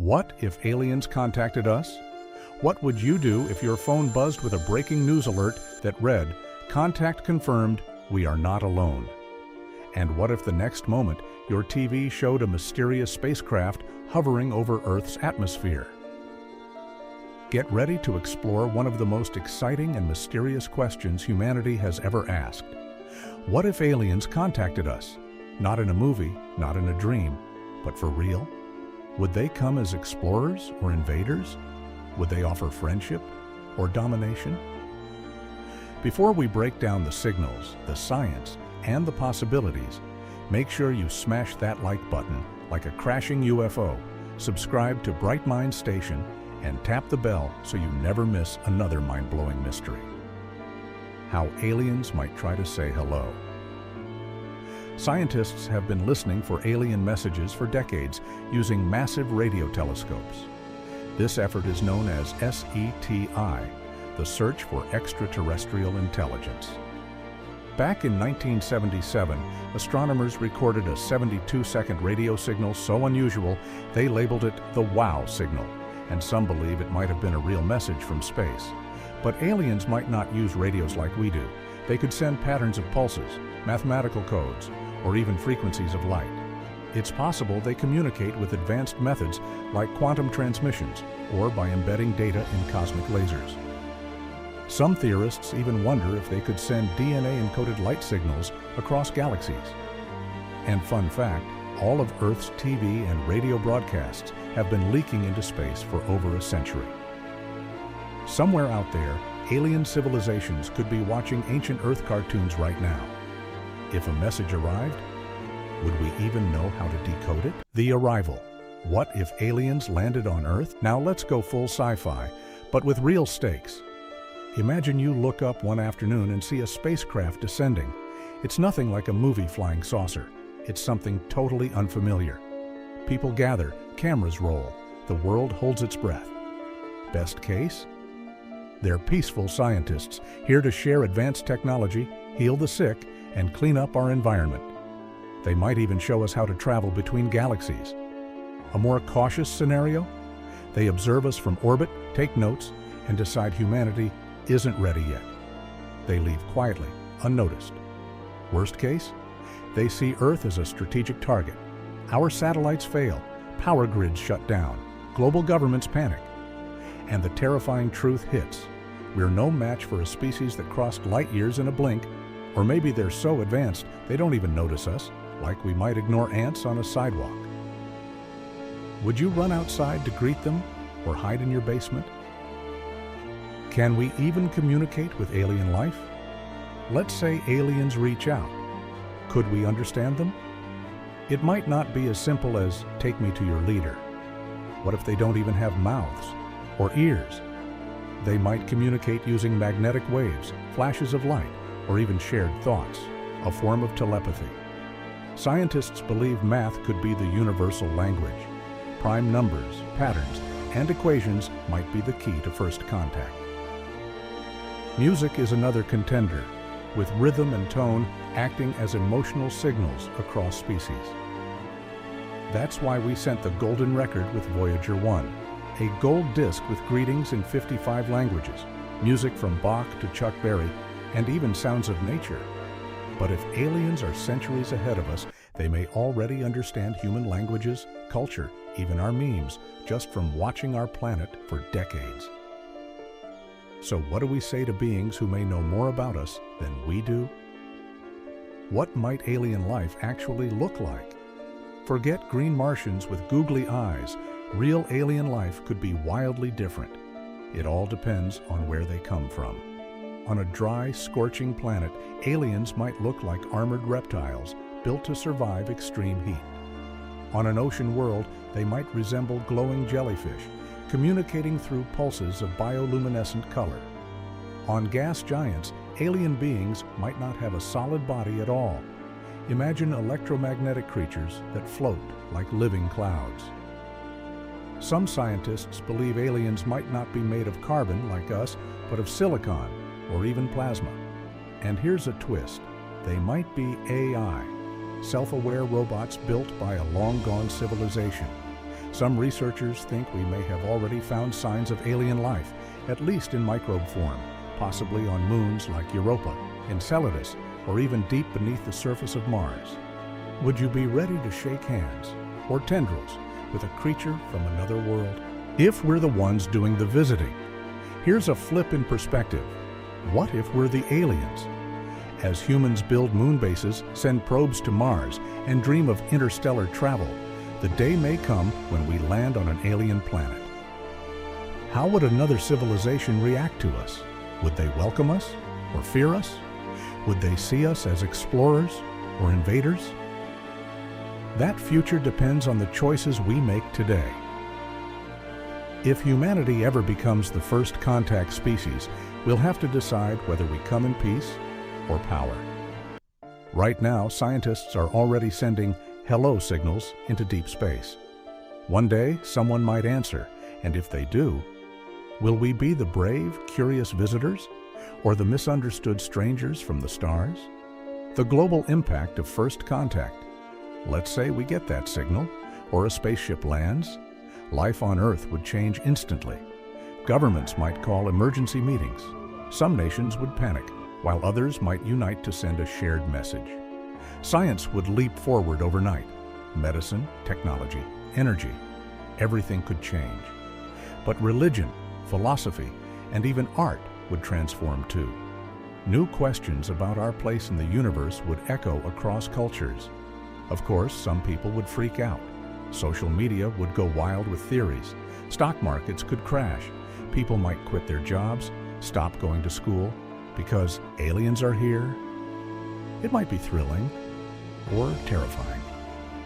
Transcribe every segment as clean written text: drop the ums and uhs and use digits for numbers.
What if aliens contacted us? What would you do if your phone buzzed with a breaking news alert that read, "Contact confirmed, we are not alone"? And what if the next moment your TV showed a mysterious spacecraft hovering over Earth's atmosphere? Get ready to explore one of the most exciting and mysterious questions humanity has ever asked. What if aliens contacted us? Not in a movie, not in a dream, but for real? Would they come as explorers or invaders? Would they offer friendship or domination? Before we break down the signals, the science, and the possibilities, make sure you smash that like button like a crashing UFO, subscribe to Bright Minds Station, and tap the bell so you never miss another mind-blowing mystery. How aliens might try to say hello. Scientists have been listening for alien messages for decades using massive radio telescopes. This effort is known as SETI, the Search for Extraterrestrial Intelligence. Back in 1977, astronomers recorded a 72-second radio signal so unusual they labeled it the WOW signal, and some believe it might have been a real message from space. But aliens might not use radios like we do. They could send patterns of pulses, mathematical codes, or even frequencies of light. It's possible they communicate with advanced methods like quantum transmissions or by embedding data in cosmic lasers. Some theorists even wonder if they could send DNA-encoded light signals across galaxies. And fun fact, all of Earth's TV and radio broadcasts have been leaking into space for over a century. Somewhere out there, alien civilizations could be watching ancient Earth cartoons right now. If a message arrived, would we even know how to decode it? The Arrival. What if aliens landed on Earth? Now let's go full sci-fi, but with real stakes. Imagine you look up one afternoon and see a spacecraft descending. It's nothing like a movie flying saucer. It's something totally unfamiliar. People gather, cameras roll, the world holds its breath. Best case? They're peaceful scientists, here to share advanced technology, heal the sick, and clean up our environment. They might even show us how to travel between galaxies. A more cautious scenario? They observe us from orbit, take notes, and decide humanity isn't ready yet. They leave quietly, unnoticed. Worst case? They see Earth as a strategic target. Our satellites fail, power grids shut down, global governments panic. And the terrifying truth hits. We're no match for a species that crossed light years in a blink, or maybe they're so advanced they don't even notice us, like we might ignore ants on a sidewalk. Would you run outside to greet them or hide in your basement? Can we even communicate with alien life? Let's say aliens reach out. Could we understand them? It might not be as simple as, "Take me to your leader." What if they don't even have mouths or ears? They might communicate using magnetic waves, flashes of light, or even shared thoughts, a form of telepathy. Scientists believe math could be the universal language. Prime numbers, patterns, and equations might be the key to first contact. Music is another contender, with rhythm and tone acting as emotional signals across species. That's why we sent the golden record with Voyager 1, a gold disc with greetings in 55 languages, music from Bach to Chuck Berry, and even sounds of nature. But if aliens are centuries ahead of us, they may already understand human languages, culture, even our memes, just from watching our planet for decades. So what do we say to beings who may know more about us than we do? What might alien life actually look like? Forget green Martians with googly eyes. Real alien life could be wildly different. It all depends on where they come from. On a dry, scorching planet, aliens might look like armored reptiles built to survive extreme heat. On an ocean world, they might resemble glowing jellyfish, communicating through pulses of bioluminescent color. On gas giants, alien beings might not have a solid body at all. Imagine electromagnetic creatures that float like living clouds. Some scientists believe aliens might not be made of carbon like us, but of silicon or even plasma. And here's a twist. They might be AI, self-aware robots built by a long-gone civilization. Some researchers think we may have already found signs of alien life, at least in microbe form, possibly on moons like Europa, Enceladus, or even deep beneath the surface of Mars. Would you be ready to shake hands, or tendrils, with a creature from another world? If we're the ones doing the visiting, here's a flip in perspective. What if we're the aliens? As humans build moon bases, send probes to Mars, and dream of interstellar travel, the day may come when we land on an alien planet. How would another civilization react to us? Would they welcome us or fear us? Would they see us as explorers or invaders? That future depends on the choices we make today. If humanity ever becomes the first contact species, we'll have to decide whether we come in peace or power. Right now, scientists are already sending hello signals into deep space. One day, someone might answer, and if they do, will we be the brave, curious visitors, or the misunderstood strangers from the stars? The global impact of first contact. Let's say we get that signal, or a spaceship lands. Life on Earth would change instantly. Governments might call emergency meetings. Some nations would panic, while others might unite to send a shared message. Science would leap forward overnight. Medicine, technology, energy, everything could change. But religion, philosophy, and even art would transform too. New questions about our place in the universe would echo across cultures. Of course, some people would freak out. Social media would go wild with theories. Stock markets could crash. People might quit their jobs, stop going to school, because aliens are here. It might be thrilling, or terrifying,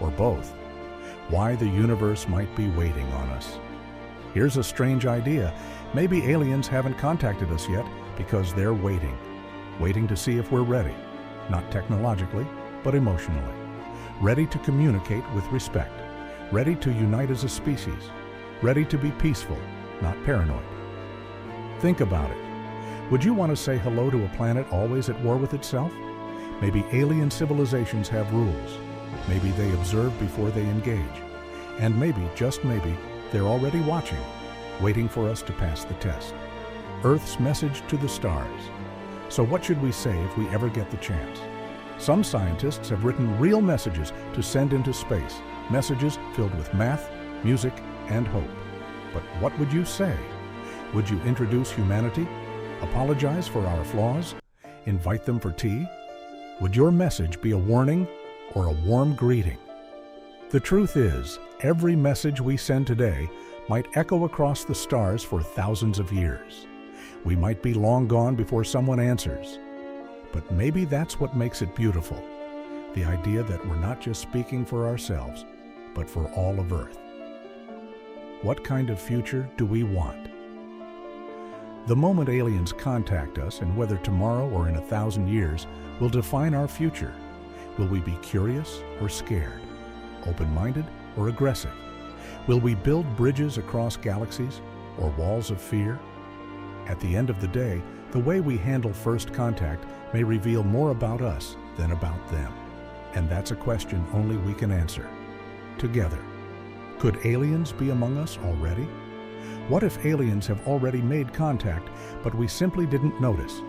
or both. Why the universe might be waiting on us. Here's a strange idea. Maybe aliens haven't contacted us yet because they're waiting to see if we're ready, not technologically, but emotionally. Ready to communicate with respect, ready to unite as a species, ready to be peaceful, not paranoid. Think about it. Would you want to say hello to a planet always at war with itself? Maybe alien civilizations have rules. Maybe they observe before they engage. And maybe, just maybe, they're already watching, waiting for us to pass the test. Earth's message to the stars. So what should we say if we ever get the chance? Some scientists have written real messages to send into space, messages filled with math, music, and hope. But what would you say? Would you introduce humanity? Apologize for our flaws? Invite them for tea? Would your message be a warning or a warm greeting? The truth is, every message we send today might echo across the stars for thousands of years. We might be long gone before someone answers. But maybe that's what makes it beautiful. The idea that we're not just speaking for ourselves, but for all of Earth. What kind of future do we want? The moment aliens contact us, and whether tomorrow or in 1,000 years, will define our future. Will we be curious or scared? Open-minded or aggressive? Will we build bridges across galaxies or walls of fear? At the end of the day, the way we handle first contact may reveal more about us than about them. And that's a question only we can answer. Together. Could aliens be among us already? What if aliens have already made contact, but we simply didn't notice?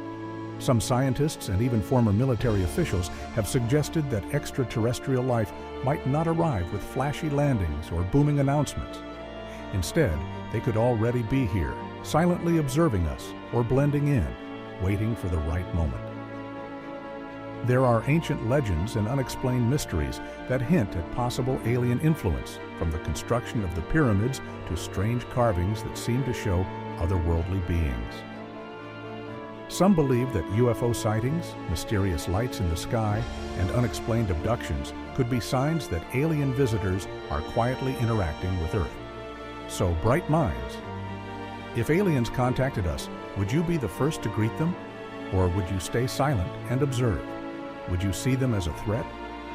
Some scientists and even former military officials have suggested that extraterrestrial life might not arrive with flashy landings or booming announcements. Instead, they could already be here, silently observing us or blending in, waiting for the right moment. There are ancient legends and unexplained mysteries that hint at possible alien influence, from the construction of the pyramids to strange carvings that seem to show otherworldly beings. Some believe that UFO sightings, mysterious lights in the sky, and unexplained abductions could be signs that alien visitors are quietly interacting with Earth. So, bright minds. If aliens contacted us, would you be the first to greet them? Or would you stay silent and observe? Would you see them as a threat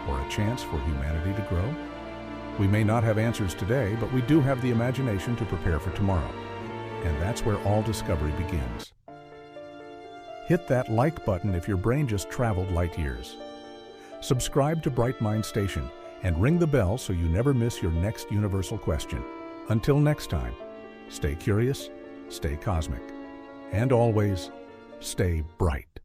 or a chance for humanity to grow? We may not have answers today, but we do have the imagination to prepare for tomorrow. And that's where all discovery begins. Hit that like button if your brain just traveled light years. Subscribe to Bright Mind Station and ring the bell so you never miss your next universal question. Until next time, stay curious, stay cosmic, and always stay bright.